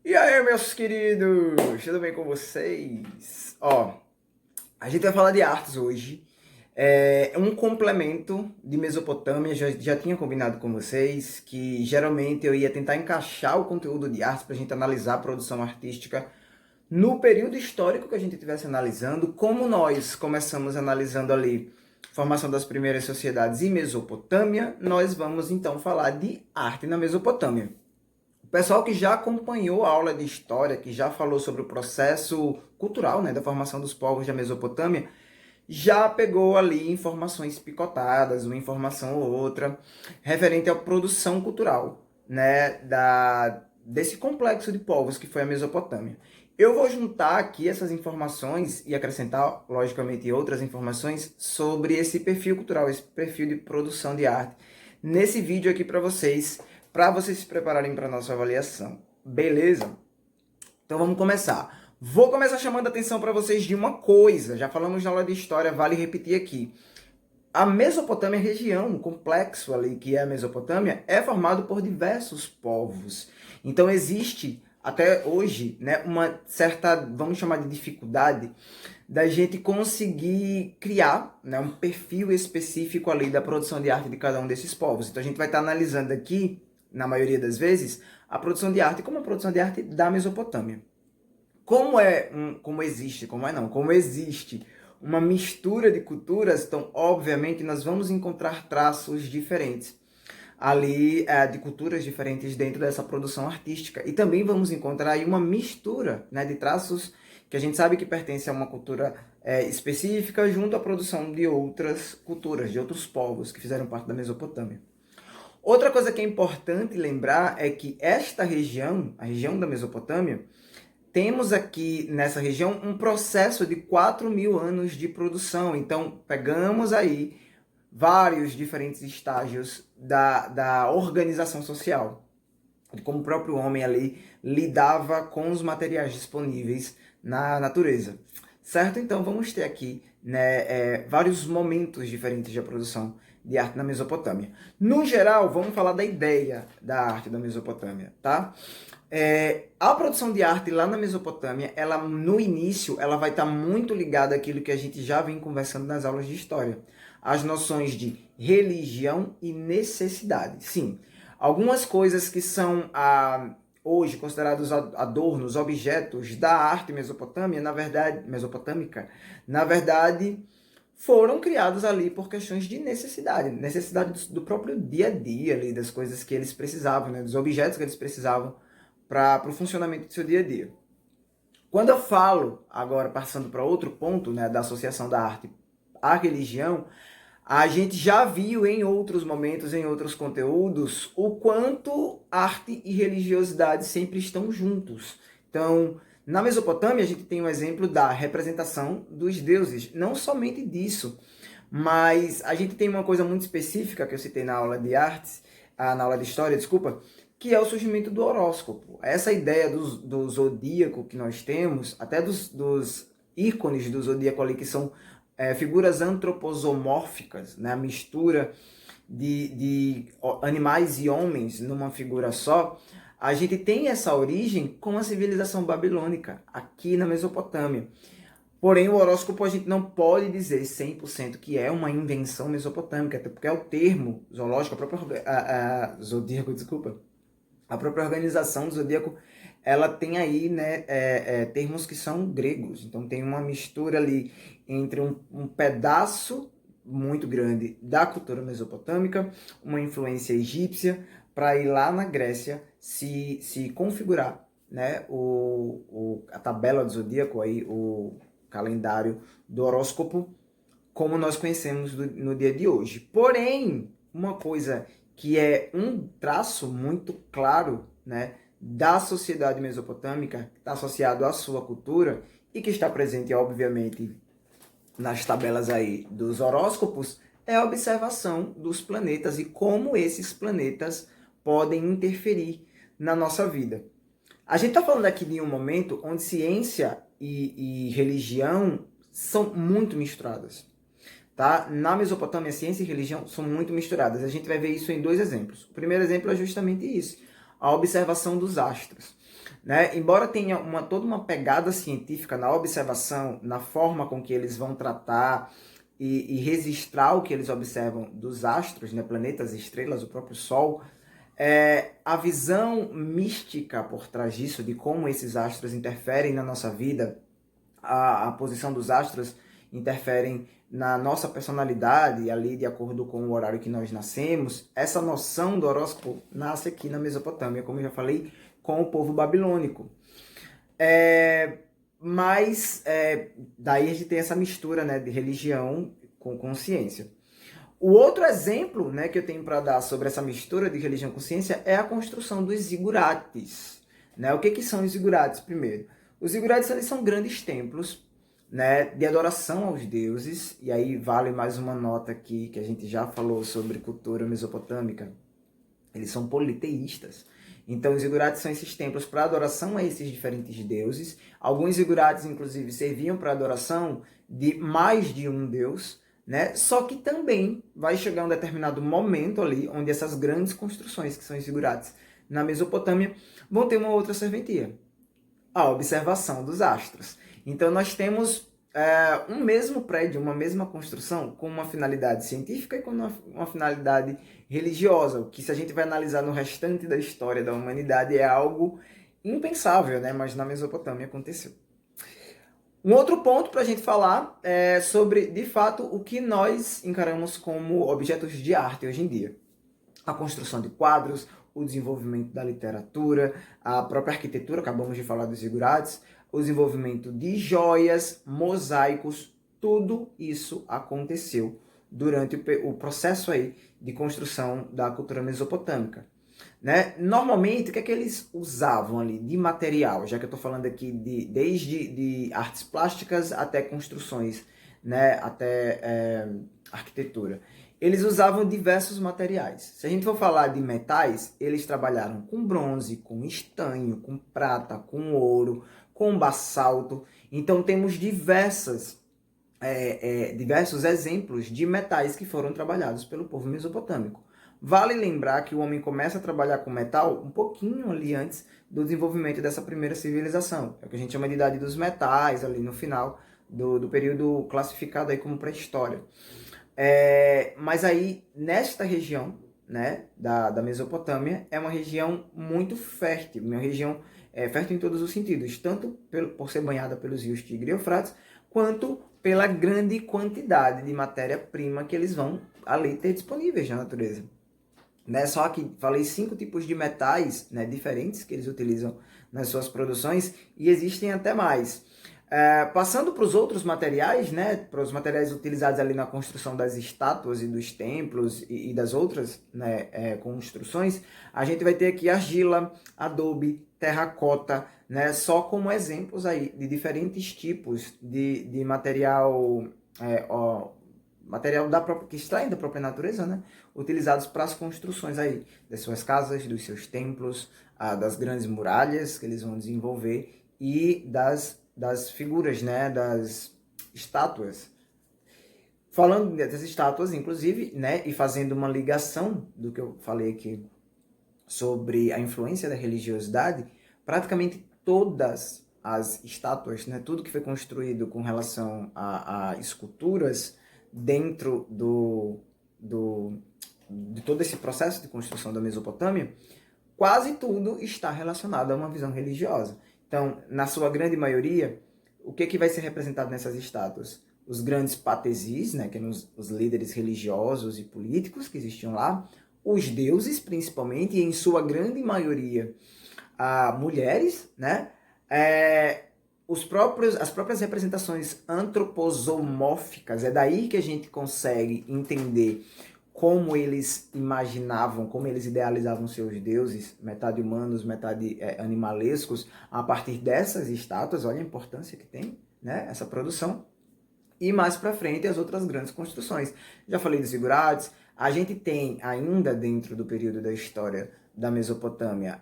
E aí, meus queridos, tudo bem com vocês? A gente vai falar de artes hoje. É um complemento de Mesopotâmia. Já tinha combinado com vocês que geralmente eu ia tentar encaixar o conteúdo de artes para a gente analisar a produção artística no período histórico que a gente estivesse analisando. Como nós começamos analisando ali a formação das primeiras sociedades em Mesopotâmia, nós vamos então falar de arte na Mesopotâmia. O pessoal que já acompanhou a aula de história, que já falou sobre o processo cultural, né, da formação dos povos da Mesopotâmia, já pegou ali informações picotadas, uma informação ou outra, referente à produção cultural, né, desse complexo de povos que foi a Mesopotâmia. Eu vou juntar aqui essas informações e acrescentar, logicamente, outras informações sobre esse perfil cultural, esse perfil de produção de arte, nesse vídeo aqui para vocês se prepararem para a nossa avaliação. Beleza? Então vamos começar. Vou começar chamando a atenção para vocês de uma coisa. Já falamos na aula de história, vale repetir aqui. A Mesopotâmia, a região, o complexo ali que é a Mesopotâmia, é formado por diversos povos. Então existe, até hoje, né, uma certa, vamos chamar de dificuldade, da gente conseguir criar, né, um perfil específico ali da produção de arte de cada um desses povos. Então a gente vai estar analisando aqui, na maioria das vezes, a produção de arte como a produção de arte da Mesopotâmia. Como existe uma mistura de culturas, então, obviamente, nós vamos encontrar traços diferentes ali, de culturas diferentes dentro dessa produção artística. E também vamos encontrar aí uma mistura, né, de traços que a gente sabe que pertence a uma cultura específica junto à produção de outras culturas, de outros povos que fizeram parte da Mesopotâmia. Outra coisa que é importante lembrar é que esta região, a região da Mesopotâmia, temos aqui nessa região um processo de 4.000 anos de produção. Então, pegamos aí vários diferentes estágios da organização social, de como o próprio homem ali lidava com os materiais disponíveis na natureza. Certo? Então, vamos ter aqui, né, vários momentos diferentes de produção de arte na Mesopotâmia. No geral, vamos falar da ideia da arte da Mesopotâmia, tá? A produção de arte lá na Mesopotâmia, ela no início, ela vai estar muito ligada àquilo que a gente já vem conversando nas aulas de história. As noções de religião e necessidade. Sim, algumas coisas que são hoje considerados adornos, objetos da arte mesopotâmica, na verdade, foram criados ali por questões de necessidade do próprio dia a dia ali, das coisas que eles precisavam, né, dos objetos que eles precisavam para o funcionamento do seu dia a dia. Quando eu falo, agora passando para outro ponto, né, da associação da arte à religião, a gente já viu em outros momentos, em outros conteúdos, o quanto arte e religiosidade sempre estão juntos. Então, na Mesopotâmia, a gente tem um exemplo da representação dos deuses. Não somente disso, mas a gente tem uma coisa muito específica que eu citei na aula de artes, na aula de história, desculpa, que é o surgimento do horóscopo. Essa ideia do zodíaco que nós temos, até dos ícones do zodíaco ali, que são figuras antroposomórficas, né? A mistura de animais e homens numa figura só, a gente tem essa origem com a civilização babilônica, aqui na Mesopotâmia. Porém, o horóscopo a gente não pode dizer 100% que é uma invenção mesopotâmica, até porque é o termo zoológico, zodíaco, desculpa, a própria organização do zodíaco, ela tem aí, né, termos que são gregos. Então tem uma mistura ali entre um pedaço muito grande da cultura mesopotâmica, uma influência egípcia, para ir lá na Grécia se configurar, né, a tabela do zodíaco, aí, o calendário do horóscopo, como nós conhecemos no dia de hoje. Porém, uma coisa que é um traço muito claro, né, da sociedade mesopotâmica, que está associado à sua cultura e que está presente, obviamente, nas tabelas aí dos horóscopos, é a observação dos planetas e como esses planetas podem interferir na nossa vida. A gente está falando aqui de um momento onde ciência e religião são muito misturadas. Tá? Na Mesopotâmia, ciência e religião são muito misturadas. A gente vai ver isso em dois exemplos. O primeiro exemplo é justamente isso, a observação dos astros. né? Embora tenha toda uma pegada científica na observação, na forma com que eles vão tratar e registrar o que eles observam dos astros, né? Planetas, estrelas, o próprio Sol, a visão mística por trás disso, de como esses astros interferem na nossa vida, a posição dos astros interferem na nossa personalidade, ali de acordo com o horário que nós nascemos. Essa noção do horóscopo nasce aqui na Mesopotâmia, como eu já falei, com o povo babilônico. Daí a gente tem essa mistura, né, de religião com consciência. O outro exemplo, né, que eu tenho para dar sobre essa mistura de religião com ciência é a construção dos zigurates. Né? O que são os zigurates, primeiro? Os zigurates, eles são grandes templos, né, de adoração aos deuses, e aí vale mais uma nota aqui, que a gente já falou sobre cultura mesopotâmica. Eles são politeístas. Então, os zigurates são esses templos para adoração a esses diferentes deuses. Alguns zigurates, inclusive, serviam para adoração de mais de um deus, né? Só que também vai chegar um determinado momento ali, onde essas grandes construções, que são os zigurates na Mesopotâmia, vão ter uma outra serventia: a observação dos astros. Então, nós temos um mesmo prédio, uma mesma construção, com uma finalidade científica e com uma finalidade religiosa, o que, se a gente vai analisar no restante da história da humanidade, é algo impensável, né? Mas na Mesopotâmia aconteceu. Um outro ponto para a gente falar é sobre, de fato, o que nós encaramos como objetos de arte hoje em dia. A construção de quadros, o desenvolvimento da literatura, a própria arquitetura, acabamos de falar dos zigurates, o desenvolvimento de joias, mosaicos, tudo isso aconteceu durante o processo aí de construção da cultura mesopotâmica. Né? Normalmente, o que é que eles usavam ali de material? Já que eu estou falando aqui desde de artes plásticas até construções, né? Até arquitetura. Eles usavam diversos materiais. Se a gente for falar de metais, eles trabalharam com bronze, com estanho, com prata, com ouro, com basalto. Então temos diversos exemplos de metais que foram trabalhados pelo povo mesopotâmico. Vale lembrar que o homem começa a trabalhar com metal um pouquinho ali antes do desenvolvimento dessa primeira civilização. É o que a gente chama de Idade dos Metais, ali no final do período classificado aí como pré-história. Mas aí, nesta região, né, da Mesopotâmia, é uma região muito fértil, uma região fértil em todos os sentidos, tanto por ser banhada pelos rios Tigre e Eufrates, quanto pela grande quantidade de matéria-prima que eles vão ali ter disponíveis na natureza. Né? Só que falei 5 tipos de metais, né, diferentes que eles utilizam nas suas produções, e existem até mais. Passando para os outros materiais, né, para os materiais utilizados ali na construção das estátuas e dos templos e das outras, né, construções, a gente vai ter aqui argila, adobe, terracota, né, só como exemplos aí de diferentes tipos de material, material que extraem da própria natureza, né, utilizados para as construções aí das suas casas, dos seus templos, das grandes muralhas que eles vão desenvolver e das figuras, né, das estátuas. Falando das estátuas, inclusive, né, e fazendo uma ligação do que eu falei aqui sobre a influência da religiosidade, praticamente todas as estátuas, né, tudo que foi construído com relação a esculturas dentro de todo esse processo de construção da Mesopotâmia, quase tudo está relacionado a uma visão religiosa. Então, na sua grande maioria, o que vai ser representado nessas estátuas? Os grandes patesis, né, que eram os líderes religiosos e políticos que existiam lá, os deuses, principalmente, e em sua grande maioria, mulheres, né? As próprias representações antroposomórficas, é daí que a gente consegue entender como eles imaginavam, como eles idealizavam seus deuses, metade humanos, metade animalescos, a partir dessas estátuas. Olha a importância que tem, né, essa produção. E mais para frente as outras grandes construções. Já falei dos zigurates. A gente tem ainda dentro do período da história da Mesopotâmia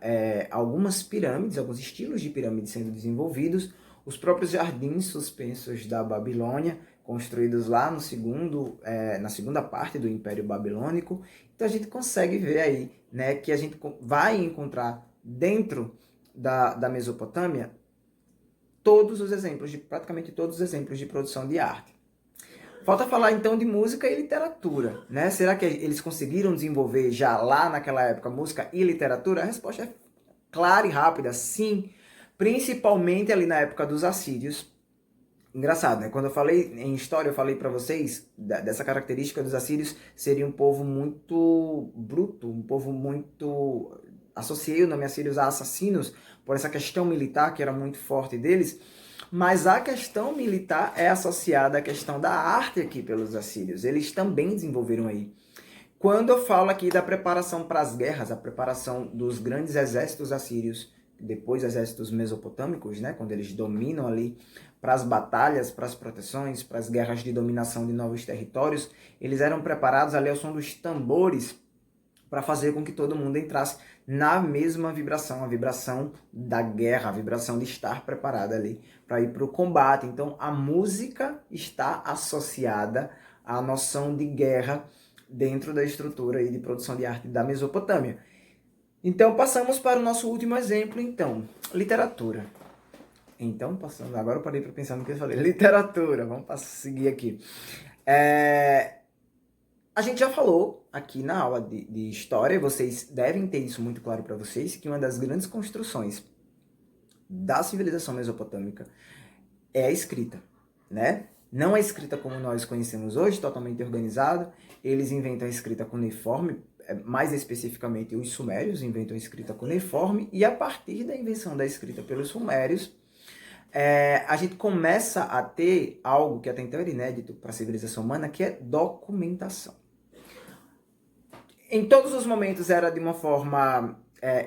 algumas pirâmides, alguns estilos de pirâmides sendo desenvolvidos, os próprios jardins suspensos da Babilônia, construídos lá na segunda parte do Império Babilônico. Então a gente consegue ver aí, né, que a gente vai encontrar dentro da Mesopotâmia, praticamente todos os exemplos de produção de arte. Falta falar então de música e literatura, né? Será que eles conseguiram desenvolver já lá naquela época música e literatura? A resposta é clara e rápida, sim. Principalmente ali na época dos assírios. Engraçado, né? Quando eu falei em história, eu falei para vocês dessa característica dos assírios seria um povo muito bruto, um povo muito... Associei o nome assírios a assassinos por essa questão militar que era muito forte deles, mas a questão militar é associada à questão da arte aqui pelos assírios. Eles também desenvolveram aí. Quando eu falo aqui da preparação para as guerras, a preparação dos grandes exércitos assírios, depois exércitos mesopotâmicos, né, quando eles dominam ali para as batalhas, para as proteções, para as guerras de dominação de novos territórios, eles eram preparados ali ao som dos tambores para fazer com que todo mundo entrasse na mesma vibração, a vibração da guerra, a vibração de estar preparado ali para ir para o combate. Então a música está associada à noção de guerra dentro da estrutura aí de produção de arte da Mesopotâmia. Então passamos para o nosso último exemplo, então, literatura. Então, passando, agora eu parei para pensar no que eu falei. Literatura, vamos seguir aqui. A gente já falou aqui na aula de história, vocês devem ter isso muito claro para vocês, que uma das grandes construções da civilização mesopotâmica é a escrita, né? Não a escrita como nós conhecemos hoje, totalmente organizada. Eles inventam a escrita cuneiforme, mais especificamente os sumérios inventam a escrita cuneiforme, e a partir da invenção da escrita pelos sumérios, a gente começa a ter algo que até então era inédito para a civilização humana, que é documentação. Em todos os momentos era de uma forma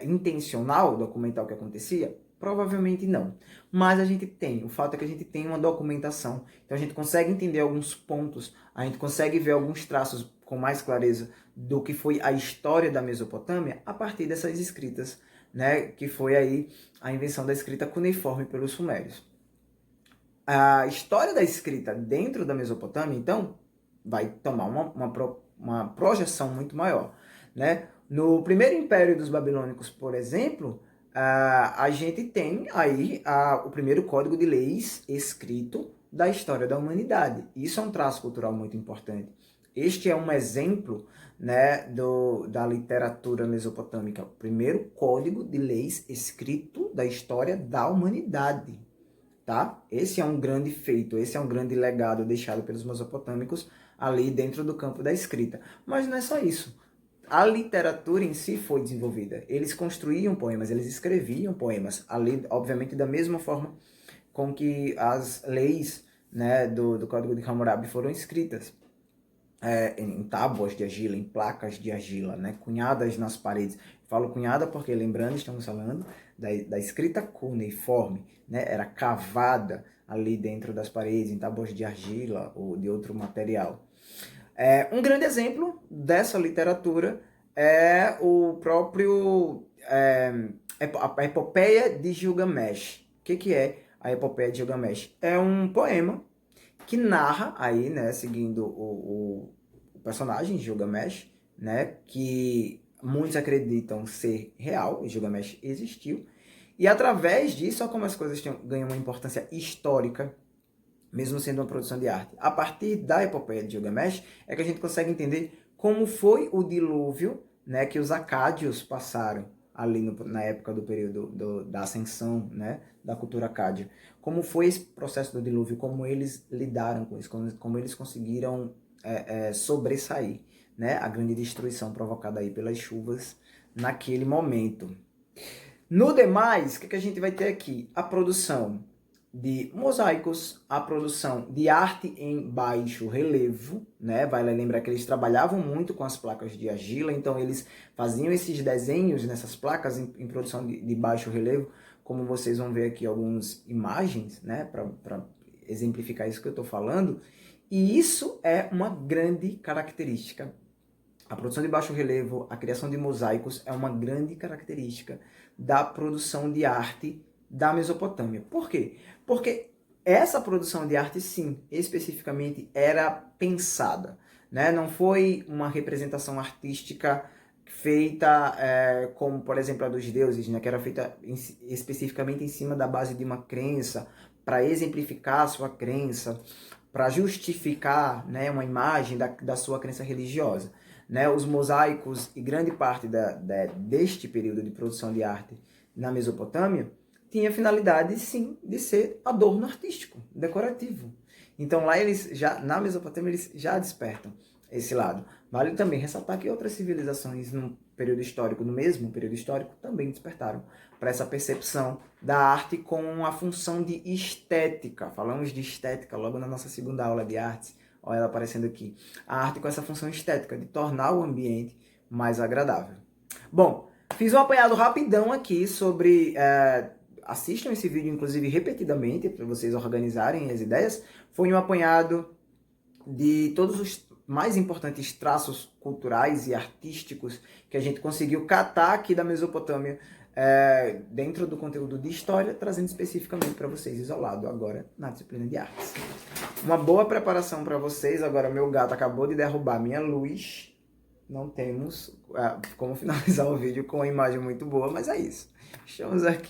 intencional documentar o que acontecia? Provavelmente não. Mas a gente tem, o fato é que a gente tem uma documentação, então a gente consegue entender alguns pontos, a gente consegue ver alguns traços com mais clareza do que foi a história da Mesopotâmia a partir dessas escritas, né, que foi aí a invenção da escrita cuneiforme pelos sumérios. A história da escrita dentro da Mesopotâmia, então, vai tomar uma projeção muito maior, né? No primeiro império dos babilônicos, por exemplo, a gente tem aí o primeiro código de leis escrito da história da humanidade. Isso é um traço cultural muito importante. Este é um exemplo, né, da literatura mesopotâmica, o primeiro código de leis escrito da história da humanidade. Tá? Esse é um grande feito, esse é um grande legado deixado pelos mesopotâmicos ali dentro do campo da escrita. Mas não é só isso. A literatura em si foi desenvolvida. Eles construíam poemas, eles escreviam poemas, ali, obviamente, da mesma forma com que as leis, né, do Código de Hammurabi foram escritas. Em tábuas de argila, em placas de argila, né, cunhadas nas paredes. Falo cunhada porque, lembrando, estamos falando da escrita cuneiforme, né, era cavada ali dentro das paredes, em tábuas de argila ou de outro material. Um grande exemplo dessa literatura é o próprio a Epopeia de Gilgamesh. O que é a Epopeia de Gilgamesh? É um poema que narra aí, né, seguindo o personagem Gilgamesh, né, que muitos acreditam ser real, Gilgamesh existiu, e através disso, olha como as coisas ganham uma importância histórica, mesmo sendo uma produção de arte. A partir da epopeia de Gilgamesh é que a gente consegue entender como foi o dilúvio, né, que os acádios passaram ali na época do período da ascensão, né, da cultura acádia. Como foi esse processo do dilúvio, como eles lidaram com isso, como eles conseguiram sobressair, né, a grande destruição provocada aí pelas chuvas naquele momento. No demais, o que a gente vai ter aqui? A produção de mosaicos, a produção de arte em baixo relevo, né? Vale lembrar que eles trabalhavam muito com as placas de argila, então eles faziam esses desenhos nessas placas em produção de baixo relevo, como vocês vão ver aqui algumas imagens, né? Para exemplificar isso que eu estou falando. E isso é uma grande característica. A produção de baixo relevo, a criação de mosaicos é uma grande característica da produção de arte da Mesopotâmia. Por quê? Porque essa produção de arte, sim, especificamente, era pensada, né? Não foi uma representação artística feita como, por exemplo, a dos deuses, né, que era feita especificamente em cima da base de uma crença, para exemplificar a sua crença, para justificar, né, uma imagem da sua crença religiosa. Né? Os mosaicos e grande parte deste período de produção de arte na Mesopotâmia tinha a finalidade, sim, de ser adorno artístico, decorativo. Então lá na Mesopotâmia, eles já despertam esse lado. Vale também ressaltar que outras civilizações no período histórico, no mesmo período histórico, também despertaram para essa percepção da arte com a função de estética. Falamos de estética logo na nossa segunda aula de artes. Olha ela aparecendo aqui. A arte com essa função estética, de tornar o ambiente mais agradável. Bom, fiz um apanhado rapidão aqui sobre... assistam esse vídeo, inclusive, repetidamente, para vocês organizarem as ideias. Foi um apanhado de todos os mais importantes traços culturais e artísticos que a gente conseguiu catar aqui da Mesopotâmia dentro do conteúdo de história, trazendo especificamente para vocês, isolado agora na disciplina de artes. Uma boa preparação para vocês. Agora meu gato acabou de derrubar minha luz. Não temos como finalizar o vídeo com uma imagem muito boa, mas é isso. Estamos aqui.